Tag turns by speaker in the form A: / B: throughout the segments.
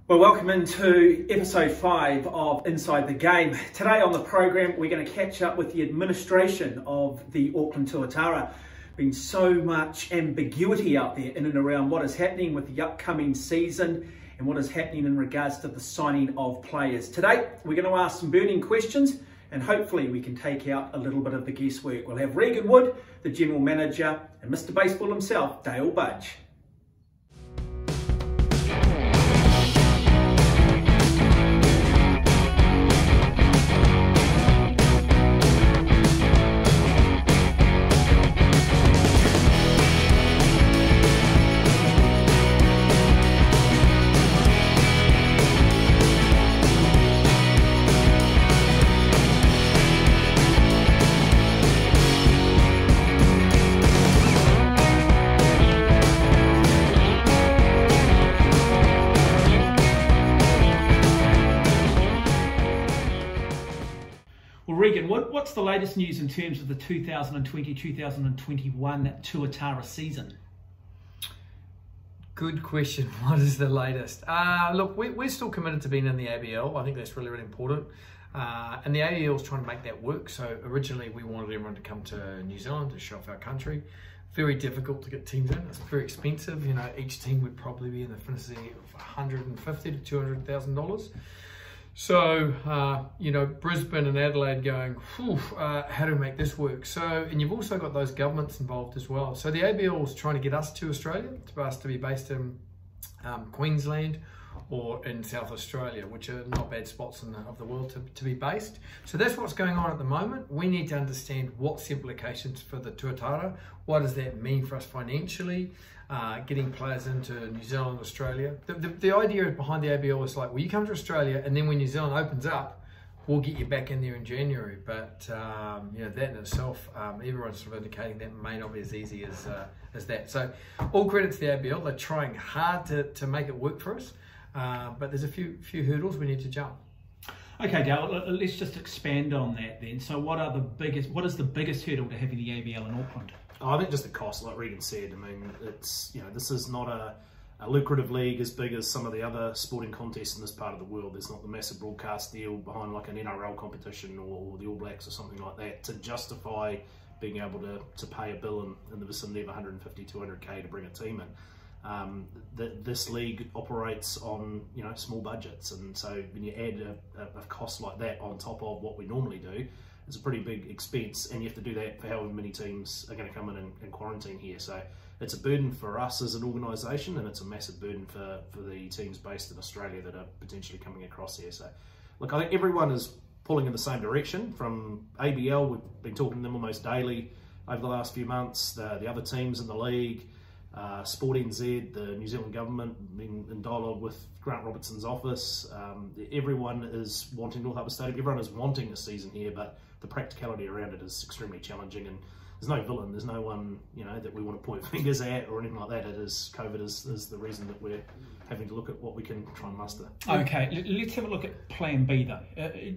A: Well, welcome into episode 5 of Inside the Game. Today on the program, we're going to catch up with the administration of the Auckland Tuatara. Been so much ambiguity out there in and around what is happening with the upcoming season and what is happening in regards to the signing of players. Today, we're going to ask some burning questions and hopefully we can take out a little bit of the guesswork. We'll have Regan, the General Manager, and Mr. Baseball himself, Budge. Regan, what's the latest news in terms of the 2020-2021 Tuatara season?
B: Good question. What is the latest? Look, we're still committed to being in the ABL. I think that's really, really important. And the ABL is trying to make that work. So originally we wanted everyone to come to New Zealand to show off our country. Very difficult to get teams in. It's very expensive. You know, each team would probably be in the vicinity of $150,000 to $200,000. So, you know, Brisbane and Adelaide going, how do we make this work? So, and you've also got those governments involved as well. So the ABL is trying to get us to Australia, for us to be based in Queensland or in South Australia, which are not bad spots of the world to be based. So that's what's going on at the moment. We need to understand what's the implications for the Tuatara. What does that mean for us financially? Getting players into New Zealand, Australia. The idea behind the ABL is like, well, you come to Australia and then when New Zealand opens up, we'll get you back in there in January. But you know, that in itself, everyone's sort of indicating that may not be as easy as that. So all credit to the ABL. They're trying hard to make it work for us. But there's a few hurdles we need to jump.
A: Okay, Dale, let's just expand on that then. So what is the biggest hurdle to having the ABL in Auckland?
C: I think just the cost, like Regan said. I mean, it's, you know, this is not a lucrative league as big as some of the other sporting contests in this part of the world. There's not the massive broadcast deal behind like an NRL competition or the All Blacks or something like that to justify being able to pay a bill in the vicinity of 150, 200k to bring a team in. This league operates on, you know, small budgets, and so when you add a cost like that on top of what we normally do, it's a pretty big expense, and you have to do that for however many teams are going to come in and quarantine here. So it's a burden for us as an organisation, and it's a massive burden for the teams based in Australia that are potentially coming across here. So look, I think everyone is pulling in the same direction. From ABL, we've been talking to them almost daily over the last few months, the other teams in the league, Sport NZ, the New Zealand government, been in dialogue with Grant Robertson's office. Everyone is wanting North Harbour Stadium. Everyone is wanting a season here, but the practicality around it is extremely challenging, and there's no villain, there's no one, you know, that we want to point fingers at or anything like that. It is COVID is the reason that we're having to look at what we can try and muster. Okay,
A: let's have a look at Plan B though.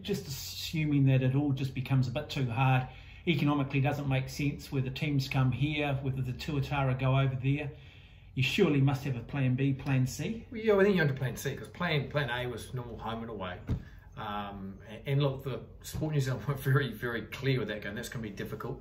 A: Just assuming that it all just becomes a bit too hard, economically doesn't make sense, whether teams come here, whether the Tuatara go over there. You surely must have a Plan B, Plan C.
B: Well, yeah, I think you're into Plan C, because Plan A was normal home and away. And look, the Sport New Zealand were very, very clear with that going, that's going to be difficult.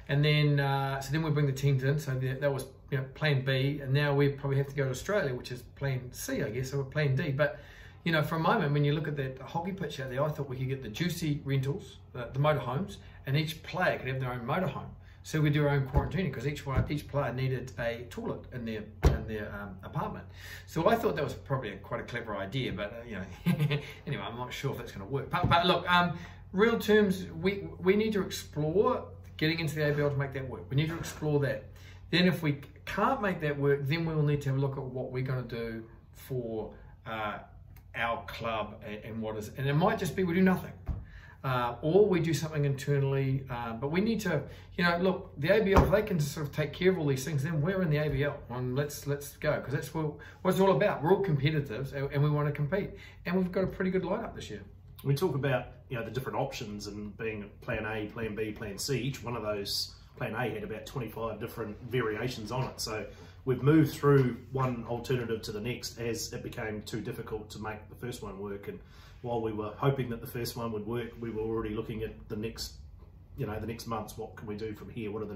B: And then, so then we bring the teams in, so that was, you know, Plan B, and now we probably have to go to Australia, which is Plan C, I guess, or Plan D. But, you know, for a moment, when you look at that hockey pitch out there, I thought we could get the juicy rentals, the motorhomes, and each player could have their own motorhome. So we do our own quarantining, because each player needed a toilet in their apartment. So I thought that was probably quite a clever idea, but you know, anyway, I'm not sure if that's going to work. But look, real terms, we need to explore getting into the ABL to make that work. We need to explore that. Then if we can't make that work, then we will need to have a look at what we're going to do for our club and what is, and it might just be we do nothing. Or we do something internally, but we need to, you know, look, the ABL, if they can sort of take care of all these things, then we're in the ABL, and let's go, because that's what it's all about. We're all competitors, and we want to compete, and we've got a pretty good lineup this year.
C: We talk about, you know, the different options and being Plan A, Plan B, Plan C. Each one of those, Plan A had about 25 different variations on it. So we've moved through one alternative to the next as it became too difficult to make the first one work. And while we were hoping that the first one would work, we were already looking at the next, the next months. What can we do from here? What's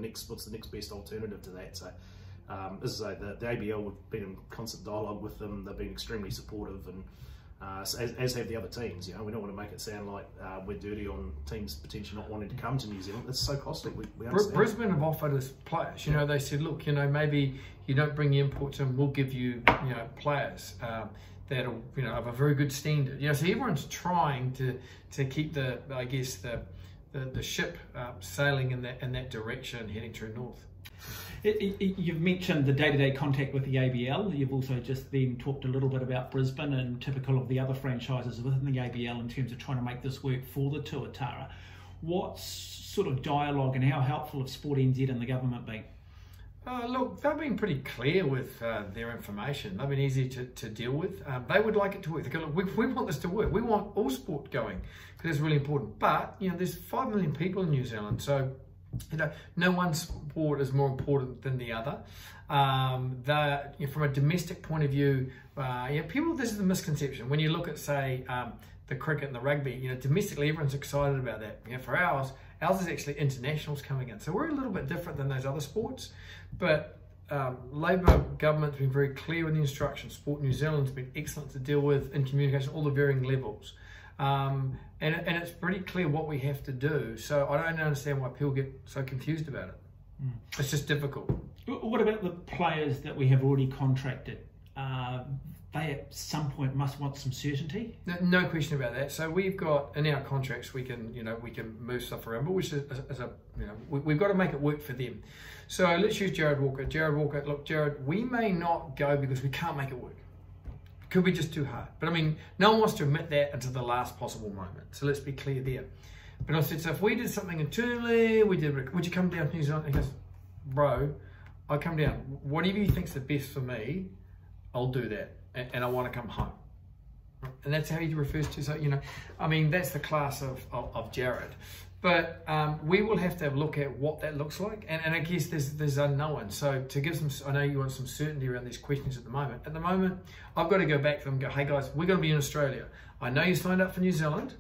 C: the next best alternative to that? So, as I say, the ABL, we've been in constant dialogue with them. They've been extremely supportive, and as have the other teams. We don't want to make it sound like we're dirty on teams potentially not wanting to come to New Zealand. It's so costly. We understand.
B: Brisbane have offered us players. They said, look, maybe you don't bring the imports in, we'll give you, players that'll, of a very good standard. So everyone's trying to keep the ship sailing in that direction, heading true north.
A: You've mentioned the day-to-day contact with the ABL. You've also just then talked a little bit about Brisbane and typical of the other franchises within the ABL in terms of trying to make this work for the Tuatara. What sort of dialogue and how helpful have Sport NZ and the government been?
B: Look, they've been pretty clear with their information. They've been easy to deal with. They would like it to work. They go, look, we want this to work. We want all sport going because it's really important. But, there's 5 million people in New Zealand, so no one sport is more important than the other. From a domestic point of view, this is the misconception. When you look at, say, the cricket and the rugby, domestically everyone's excited about that. For ours is actually internationals coming in. So we're a little bit different than those other sports. But Labour government's been very clear with the instructions. Sport New Zealand's been excellent to deal with in communication, all the varying levels. And it's pretty clear what we have to do. So I don't understand why people get so confused about it. It's just difficult.
A: What about the players that we have already contracted? They at some point must want some certainty.
B: No question about that. So we've got in our contracts we can move stuff around, but we've got to make it work for them. So let's use Jared Walker. Look, Jared, we may not go because we can't make it work. Could be just too hard. But no one wants to admit that until the last possible moment. So let's be clear there. But I said, so if we did something internally, would you come down to New Zealand? He goes, bro, I'll come down. Whatever you think's the best for me, I'll do that. And I want to come home. And that's how he refers to, so, that's the class of Jared. But we will have to look at what that looks like. And I guess there's unknown. So to give some, I know you want some certainty around these questions at the moment. At the moment, I've got to go back to them and go, hey guys, we're going to be in Australia. I know you signed up for New Zealand,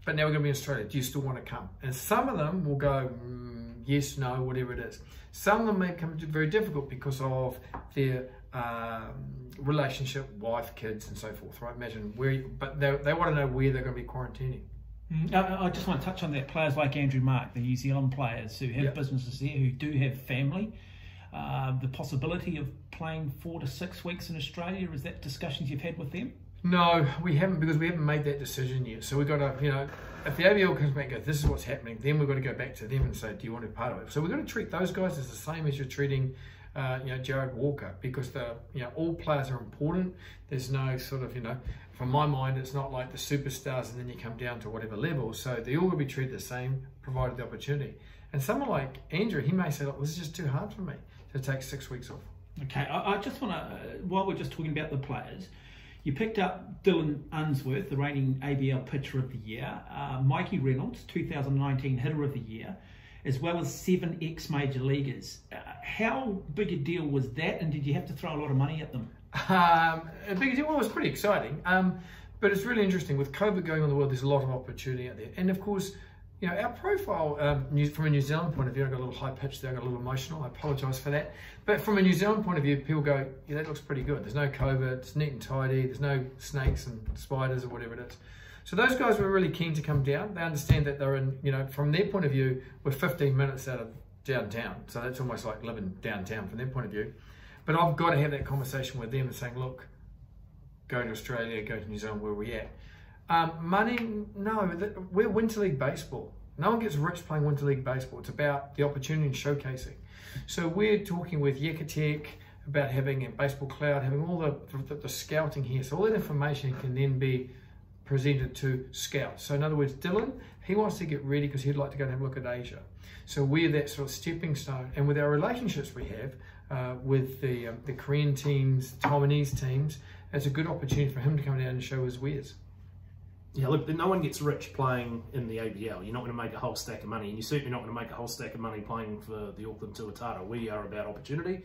B: but now we're going to be in Australia. Do you still want to come? And some of them will go, yes, no, whatever it is. Some of them may become very difficult because of their relationship, wife, kids, and so forth, right? Imagine but they want to know where they're going to be quarantining.
A: I just want to touch on that. Players like Andrew Mark, the New Zealand players who have businesses there, who do have family, the possibility of playing 4 to 6 weeks in Australia, is that discussions you've had with them?
B: No, we haven't, because we haven't made that decision yet. So we've got to, if the ABL comes back and goes, this is what's happening, then we've got to go back to them and say, do you want to be part of it? So we've got to treat those guys as the same as you're treating Jared Walker, because all players are important. There's no sort of, from my mind, it's not like the superstars and then you come down to whatever level. So they all will be treated the same, provided the opportunity. And someone like Andrew, he may say, look, this is just too hard for me to take 6 weeks off.
A: Okay, I just want to, while we're just talking about the players, you picked up Dylan Unsworth, the reigning ABL Pitcher of the Year, Mikey Reynolds, 2019 Hitter of the Year, as well as 7 ex-major leaguers. How big a deal was that, and did you have to throw a lot of money at them?
B: A big deal. Well, it was pretty exciting, but it's really interesting. With COVID going on in the world, there's a lot of opportunity out there. And of course, our profile from a New Zealand point of view, I got a little high pitched there, I got a little emotional, I apologise for that. But from a New Zealand point of view, people go, yeah, that looks pretty good. There's no COVID, it's neat and tidy, there's no snakes and spiders or whatever it is. So those guys were really keen to come down. They understand that they're in, from their point of view, we're 15 minutes out of downtown. So that's almost like living downtown from their point of view. But I've got to have that conversation with them and saying, look, go to Australia, go to New Zealand, where are we at? Money, no, we're Winter League baseball. No one gets rich playing Winter League baseball. It's about the opportunity and showcasing. So we're talking with Yekatek about having a baseball cloud, having all the scouting here. So all that information can then be presented to scouts. So in other words, Dylan, he wants to get ready because he'd like to go and have a look at Asia. So we're that sort of stepping stone. And with our relationships we have with the Korean teams, Taiwanese teams, it's a good opportunity for him to come down and show his wares.
C: Yeah, look, no one gets rich playing in the ABL. You're not going to make a whole stack of money, and you're certainly not going to make a whole stack of money playing for the Auckland Tuatara. We are about opportunity.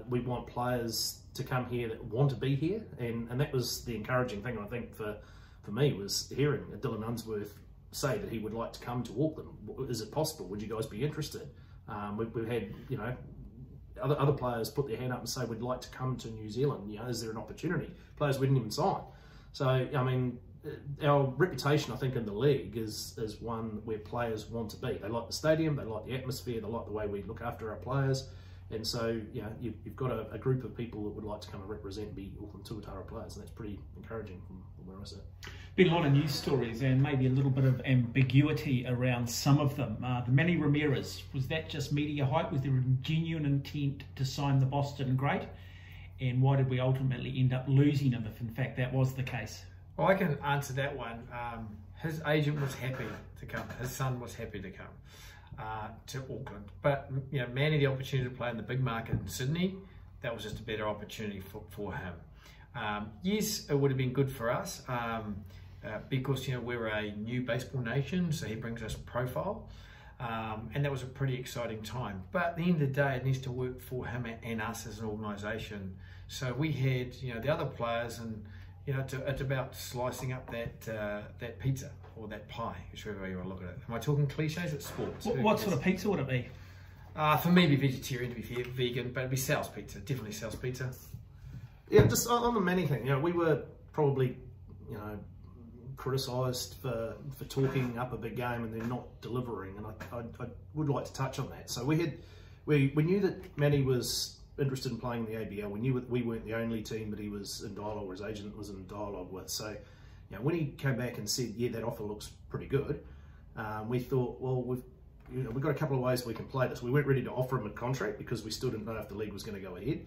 C: We want players to come here that want to be here, and that was the encouraging thing, I think, for me, was hearing Dylan Unsworth say that he would like to come to Auckland. Is it possible? Would you guys be interested? We've had, you know, other players put their hand up and say, we'd like to come to New Zealand. You know, is there an opportunity? Players we didn't even sign. So, I mean, our reputation, I think, in the league is one where players want to be. They like the stadium, they like the atmosphere, they like the way we look after our players. And so, you know, you've got a group of people that would like to come and represent and be Auckland Tuatara players, and that's pretty encouraging from where I sit.
D: Been a lot of news stories and maybe a little bit of ambiguity around some of them. The Manny Ramirez, was that just media hype? Was there a genuine intent to sign the Boston great? And why did we ultimately end up losing him if in fact that was the case?
B: Well, I can answer that one. His agent was happy to come. His son was happy to come to Auckland. But, you know, Manny, the opportunity to play in the big market in Sydney, that was just a better opportunity for him. Yes, it would have been good for us because, you know, we're a new baseball nation, so he brings us profile. And that was a pretty exciting time. But at the end of the day, it needs to work for him and us as an organisation. So we had, you know, the other players, and, you know, it's about slicing up that pizza or that pie, whichever way you want to look at it. Am I talking cliches? It's sports.
D: What sort of pizza would it be?
B: For me, it'd be vegetarian, to be fair, vegan, but it'd be Sal's Pizza, definitely Sal's Pizza.
C: Yeah, just on the Manny thing, you know, we were probably, you know, criticised for talking up a big game and then not delivering, and I would like to touch on that. So we knew that Manny was interested in playing in the ABL. We knew that we weren't the only team that he was in dialogue, or his agent was in dialogue with. So, you know, when he came back and said, yeah, that offer looks pretty good, we thought, well, we've got a couple of ways we can play this. We weren't ready to offer him a contract because we still didn't know if the league was going to go ahead.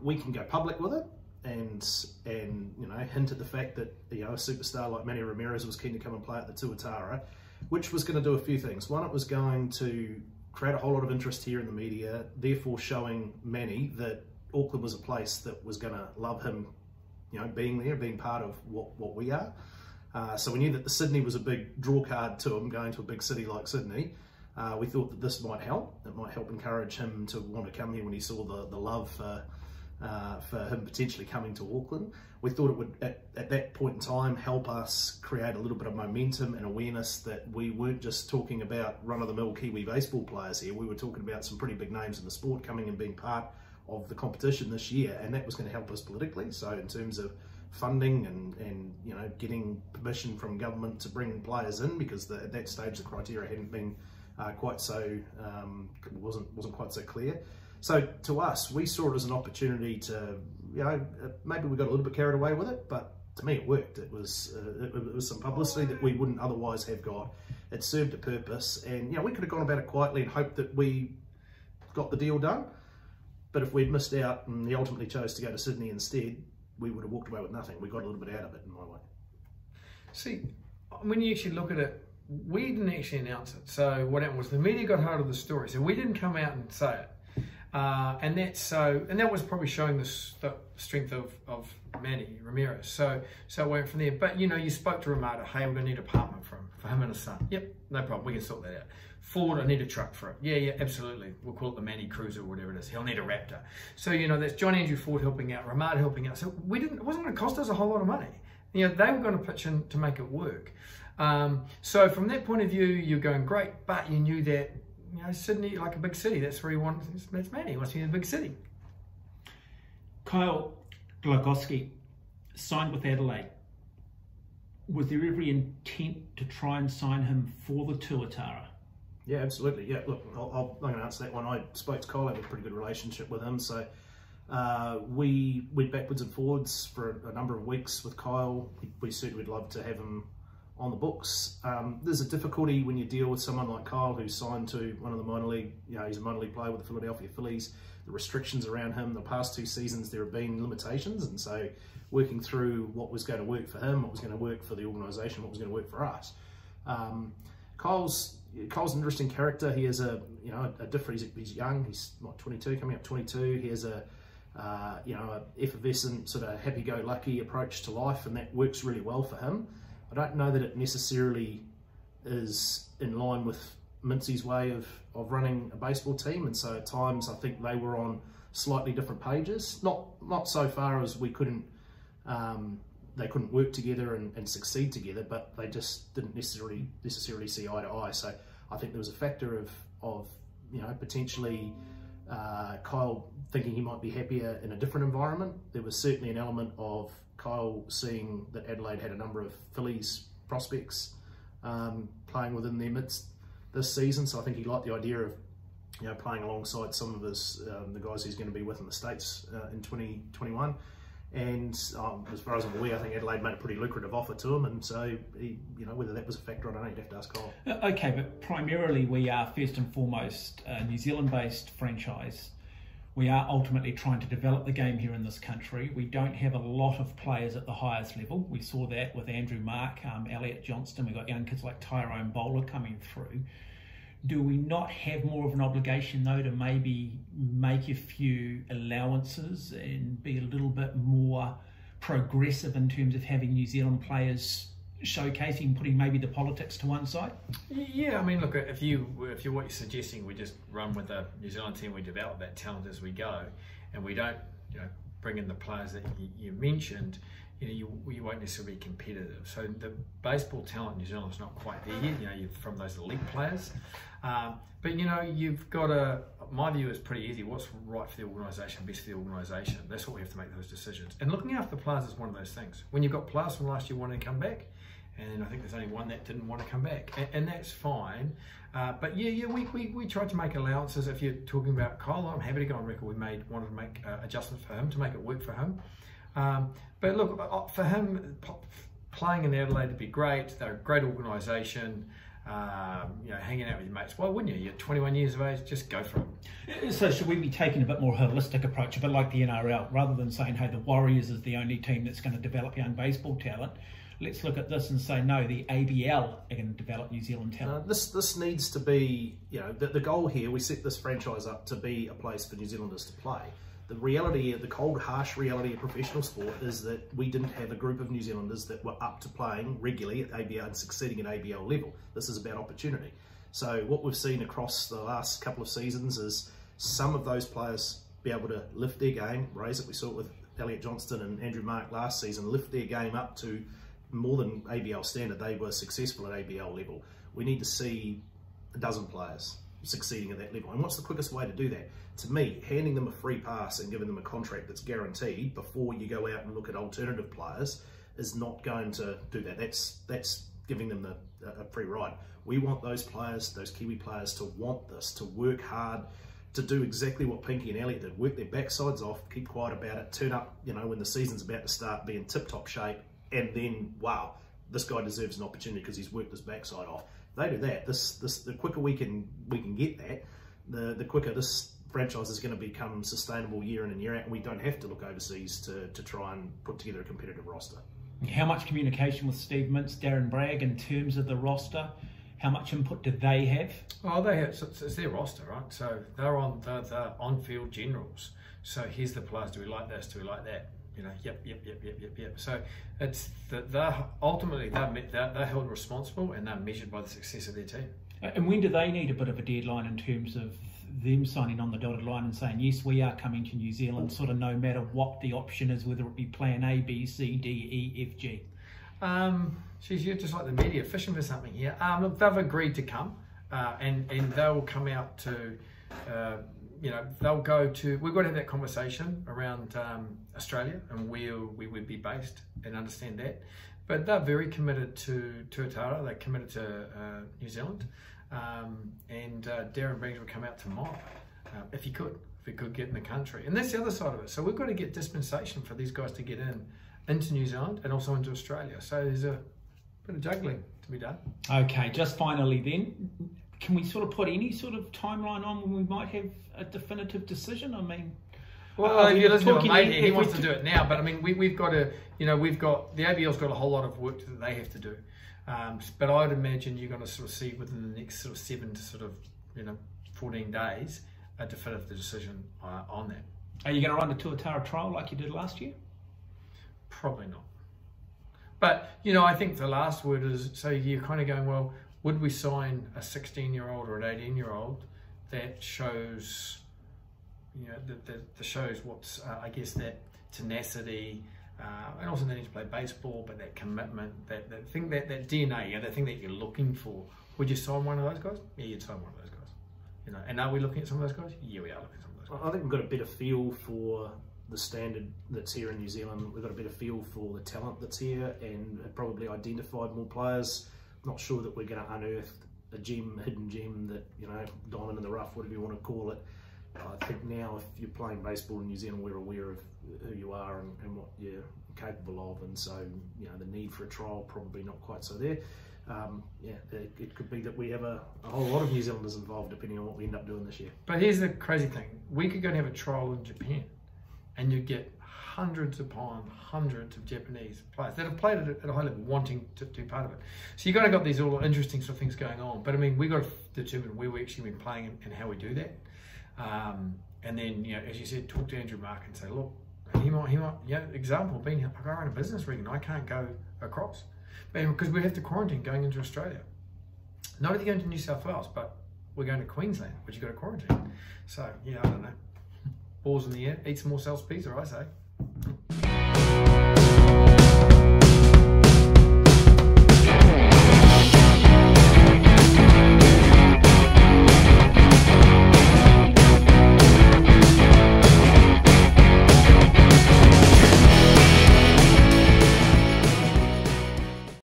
C: We can go public with it and you know, hint at the fact that, you know, a superstar like Manny Ramirez was keen to come and play at the Tuatara, which was going to do a few things. One, it was going to create a whole lot of interest here in the media, therefore showing Manny that Auckland was a place that was going to love him, you know, being there, being part of what we are. So we knew that the Sydney was a big draw card to him, going to a big city like Sydney. We thought that this might help. It might help encourage him to want to come here when he saw the love for him potentially coming to Auckland. We thought it would, at that point in time, help us create a little bit of momentum and awareness that we weren't just talking about run-of-the-mill Kiwi baseball players here. We were talking about some pretty big names in the sport coming and being part of the competition this year, and that was going to help us politically. So in terms of funding and you know, getting permission from government to bring players in, because at that stage the criteria hadn't been quite so wasn't quite so clear. So to us, we saw it as an opportunity to, you know, maybe we got a little bit carried away with it, but to me it worked. It was some publicity that we wouldn't otherwise have got. It served a purpose, and, you know, we could have gone about it quietly and hoped that we got the deal done. But if we'd missed out and he ultimately chose to go to Sydney instead, we would have walked away with nothing. We got a little bit out of it, in my way.
B: See, when you actually look at it, we didn't actually announce it. So what happened was the media got hold of the story. So we didn't come out and say it. And that was probably showing the strength of Manny Ramirez. So it went from there. But, you know, you spoke to Ramada, hey, we're going to need an apartment for him and his son. Yep, no problem, we can sort that out. Ford, I need a truck for it. Yeah, absolutely. We'll call it the Manny Cruiser or whatever it is. He'll need a Raptor. So, you know, that's John Andrew Ford helping out, Ramada helping out. So it wasn't going to cost us a whole lot of money. You know, they were going to pitch in to make it work. So from that point of view, you're going great, but you knew that, you know, Sydney, like a big city, that's where he wants, that's Manny, he wants to be in a big city.
D: Kyle Glasky signed with Adelaide. Was there every intent to try and sign him for the Tuatara?
C: Yeah, absolutely. Yeah, look, I'm going to answer that one. I spoke to Kyle, I have a pretty good relationship with him, so we went backwards and forwards for a number of weeks with Kyle. We certainly would love to have him on the books. There's a difficulty when you deal with someone like Kyle, who's signed to one of the minor league, you know, he's a minor league player with the Philadelphia Phillies. The restrictions around him, the past 2 seasons, there have been limitations, and so working through what was going to work for him, what was going to work for the organisation, what was going to work for us. Kyle's an interesting character. He has a different. He's young. He's what, 22, coming up 22. He has a effervescent, sort of happy-go-lucky approach to life, and that works really well for him. I don't know that it necessarily is in line with Mincy's way of running a baseball team, and so at times I think they were on slightly different pages. Not so far as we couldn't they couldn't work together and succeed together, but they just didn't necessarily see eye to eye. So I think there was a factor of potentially Kyle thinking he might be happier in a different environment. There was certainly an element of Kyle seeing that Adelaide had a number of Phillies prospects playing within their midst this season. So I think he liked the idea of playing alongside some of his the guys he's going to be with in the States in 2021. And as far as I'm aware, I think Adelaide made a pretty lucrative offer to him, and so whether that was a factor, I don't know. You'd have to ask Kyle.
D: Okay, but primarily we are first and foremost a New Zealand-based franchise. We are ultimately trying to develop the game here in this country. We don't have a lot of players at the highest level. We saw that with Andrew Mark, Elliot Johnston. We've got young kids like Tyrone Bowler coming through. Do we not have more of an obligation, though, to maybe make a few allowances and be a little bit more progressive in terms of having New Zealand players showcasing, putting maybe the politics to one side?
B: Yeah, I mean, look, if you what you're suggesting, we just run with the New Zealand team, we develop that talent as we go, and we don't, bring in the players that you mentioned. You won't necessarily be competitive. So the baseball talent in New Zealand is not quite there yet. You're from those elite players, but you've got to. My view is pretty easy. What's right for the organisation, best for the organisation? That's what we have to make those decisions. And looking after the players is one of those things. When you've got players from last year wanting to come back, and I think there's only one that didn't want to come back, and that's fine. But we tried to make allowances. If you're talking about Kyle, I'm happy to go on record. We wanted to make adjustments for him to make it work for him. But look, for him, playing in Adelaide would be great. They're a great organisation. Hanging out with your mates. Why wouldn't you? You're 21 years of age, just go for it.
D: So should we be taking a bit more holistic approach, a bit like the NRL, rather than saying, hey, the Warriors is the only team that's going to develop young baseball talent? Let's look at this and say, no, the ABL are going to develop New Zealand talent.
C: This needs to be, the goal here, we set this franchise up to be a place for New Zealanders to play. The reality, the cold, harsh reality of professional sport is that we didn't have a group of New Zealanders that were up to playing regularly at ABL and succeeding at ABL level. This is about opportunity. So what we've seen across the last couple of seasons is some of those players be able to lift their game, raise it. We saw it with Elliot Johnston and Andrew Mark last season, lift their game up to more than ABL standard. They were successful at ABL level. We need to see a dozen players succeeding at that level. And what's the quickest way to do that? To me, handing them a free pass and giving them a contract that's guaranteed before you go out and look at alternative players is not going to do that. That's giving them a free ride. We want those players, those Kiwi players, to want this, to work hard, to do exactly what Pinky and Elliot did. Work their backsides off, keep quiet about it, turn up, when the season's about to start, be in tip-top shape, and then, wow, this guy deserves an opportunity because he's worked his backside off. They do that. The quicker we can get that, the quicker this franchise is going to become sustainable year in and year out, and we don't have to look overseas to try and put together a competitive roster.
D: How much communication with Steve Mintz, Darren Bragg in terms of the roster? How much input do they have?
B: Oh, they have. So it's their roster, right? So they're on-field generals. So here's the players. Do we like this? Do we like that? Yep. So it's ultimately they're held responsible and they're measured by the success of their team.
D: And when do they need a bit of a deadline in terms of them signing on the dotted line and saying, yes, we are coming to New Zealand, sort of no matter what the option is, whether it be plan A, B, C, D, E, F, G?
B: You're just like the media fishing for something here. Look, they've agreed to come and they'll come out to, they'll go to, we've got to have that conversation around Australia and where we would be based and understand that. But they're very committed to Tuatara, they're committed to New Zealand. And Darren Bragg will come out tomorrow if he could get in the country. And that's the other side of it. So we've got to get dispensation for these guys to get into New Zealand and also into Australia. So there's a bit of juggling to be done.
D: Okay, just finally then, can we sort of put any sort of timeline on when we might have a definitive decision? I mean,
B: well, if you listen to my mate here, he wants to do it now. But I mean, we've got to, the ABL's got a whole lot of work that they have to do. But I'd imagine you're going to sort of see within the next sort of 7 to sort of 14 days a definitive decision on that.
D: Are you going to run the Tuatara trial like you did last year?
B: Probably not. But I think the last word is, so you're kind of going, well, would we sign a 16-year-old or an 18-year-old that shows you know, that shows what's, I guess, that tenacity, and also they need to play baseball, but that commitment, that thing, that DNA, you know, that thing that you're looking for. Would you sign one of those guys? Yeah, you'd sign one of those guys. You know, and are we looking at some of those guys? Yeah, we are looking at some of those guys.
C: I think we've got a better feel for the standard that's here in New Zealand. We've got a better feel for the talent that's here, and have probably identified more players. Not sure that we're going to unearth a hidden gem that, you know, diamond in the rough, whatever you want to call it. I think now, if you're playing baseball in New Zealand, we're aware of who you are and what you're capable of, and so, you know, the need for a trial probably not quite so there. Yeah, it could be that we have a whole lot of New Zealanders involved, depending on what we end up doing this year.
B: But here's the crazy thing: we could go and have a trial in Japan, and you'd get hundreds upon hundreds of Japanese players that have played at a high level, wanting to do part of it. So you've got these all interesting sort of things going on. But I mean, we've got to determine where we're actually been playing and how we do that. And then, you know, as you said, talk to Andrew Mark and say, look, he might, you know, example being, like, I run a business, Regan, I can't go across. Because we have to quarantine going into Australia. Not if you're going to New South Wales, but we're going to Queensland, which you've got to quarantine. So, yeah, I don't know. Balls in the air, eat some more Sal's pizza, I say.